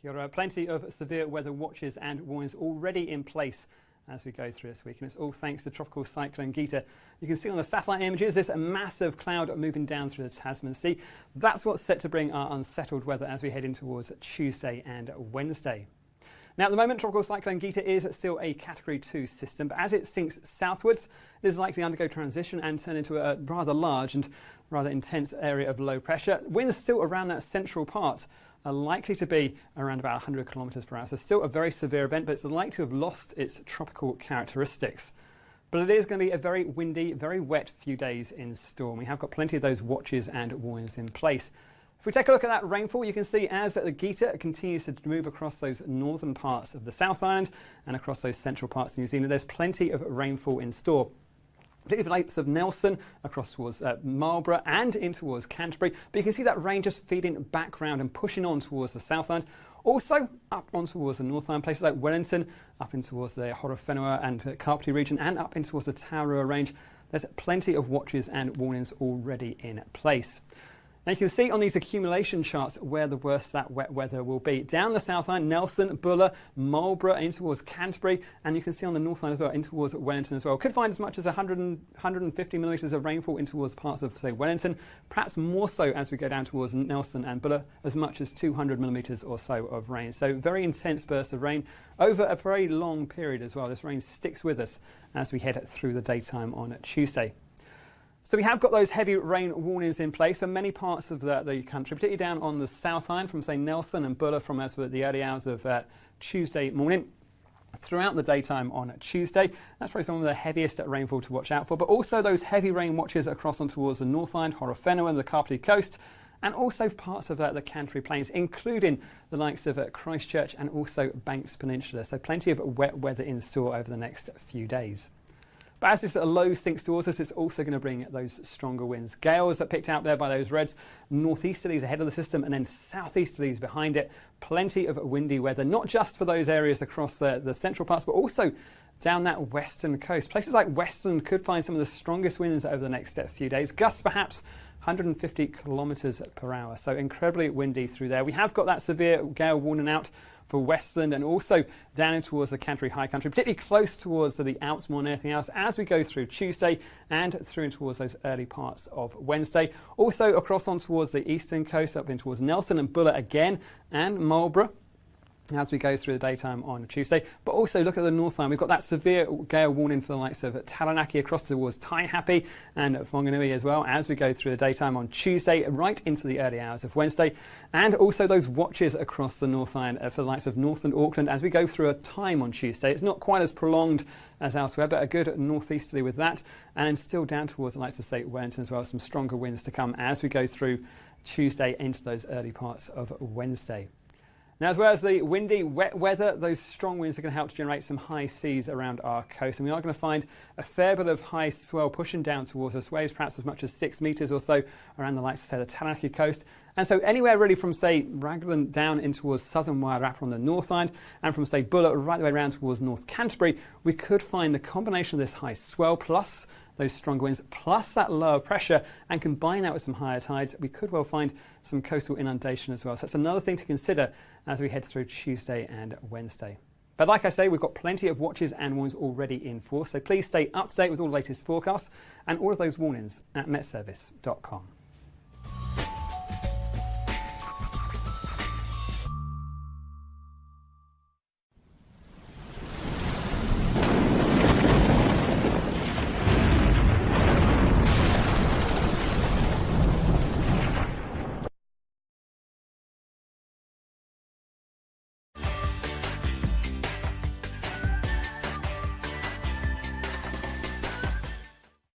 Kia ora. Plenty of severe weather watches and warnings already in place as we go through this week, and it's all thanks to Tropical Cyclone Gita. You can see on the satellite images this massive cloud moving down through the Tasman Sea. That's what's set to bring our unsettled weather as we head in towards Tuesday and Wednesday. Now, at the moment, Tropical Cyclone Gita is still a Category 2 system, but as it sinks southwards, it is likely to undergo transition and turn into a rather large and rather intense area of low pressure. Winds still around that central part are likely to be around about 100 kilometres per hour. So still a very severe event, but it's likely to have lost its tropical characteristics. But it is going to be a very windy, very wet few days in store. We have got plenty of those watches and warnings in place. If we take a look at that rainfall, you can see as the Gita continues to move across those northern parts of the South Island and across those central parts of New Zealand, there's plenty of rainfall in store. Particularly the lakes of Nelson across towards Marlborough and in towards Canterbury. But you can see that rain just feeding back round and pushing on towards the South Island. Also up on towards the North Island, places like Wellington, up in towards the Horowhenua and Kapiti region, and up in towards the Taurua range. There's plenty of watches and warnings already in place. Now you can see on these accumulation charts where the worst that wet weather will be. Down the South Island, Nelson, Buller, Marlborough, in towards Canterbury, and you can see on the North Island as well, in towards Wellington as well. Could find as much as 150 millimetres of rainfall in towards parts of, say, Wellington, perhaps more so as we go down towards Nelson and Buller, as much as 200 millimetres or so of rain. So very intense bursts of rain over a very long period as well. This rain sticks with us as we head through the daytime on Tuesday. So we have got those heavy rain warnings in place for many parts of the country, particularly down on the South Island from, say, Nelson and Buller from as the early hours of Tuesday morning throughout the daytime on Tuesday. That's probably some of the heaviest rainfall to watch out for, but also those heavy rain watches across on towards the North Island, Horowhenua and the Kapiti coast, and also parts of the Canterbury Plains, including the likes of Christchurch and also Banks Peninsula. So plenty of wet weather in store over the next few days. But as this low sinks towards us, it's also going to bring those stronger winds. Gales that picked out there by those reds, northeasterlies ahead of the system and then southeasterlies behind it. Plenty of windy weather, not just for those areas across the central parts, but also down that western coast. Places like Western could find some of the strongest winds over the next few days. Gusts perhaps 150 kilometres per hour. So incredibly windy through there. We have got that severe gale warning out for Westland and also down in towards the Canterbury High Country, particularly close towards the Alps more than anything else as we go through Tuesday and through in towards those early parts of Wednesday. Also across on towards the eastern coast, up in towards Nelson and Buller again and Marlborough as we go through the daytime on Tuesday. But also look at the North Island. We've got that severe gale warning for the likes of Taranaki across towards Taihape and Whanganui as well as we go through the daytime on Tuesday right into the early hours of Wednesday. And also those watches across the North Island for the likes of Northland, Auckland as we go through a time on Tuesday. It's not quite as prolonged as elsewhere, but a good northeasterly with that. And then still down towards the likes of, say, Wellington as well. Some stronger winds to come as we go through Tuesday into those early parts of Wednesday. Now, as well as the windy, wet weather, those strong winds are going to help to generate some high seas around our coast. And we are going to find a fair bit of high swell pushing down towards us, waves perhaps as much as 6 metres or so around the likes of, say, the Taranaki coast. And so anywhere really from, say, Raglan down in towards southern Wairarapa on the North Island and from, say, Buller right the way around towards North Canterbury, we could find the combination of this high swell plus those stronger winds, plus that lower pressure, and combine that with some higher tides, we could well find some coastal inundation as well. So that's another thing to consider as we head through Tuesday and Wednesday. But like I say, we've got plenty of watches and warnings already in force, so please stay up to date with all the latest forecasts and all of those warnings at metservice.com.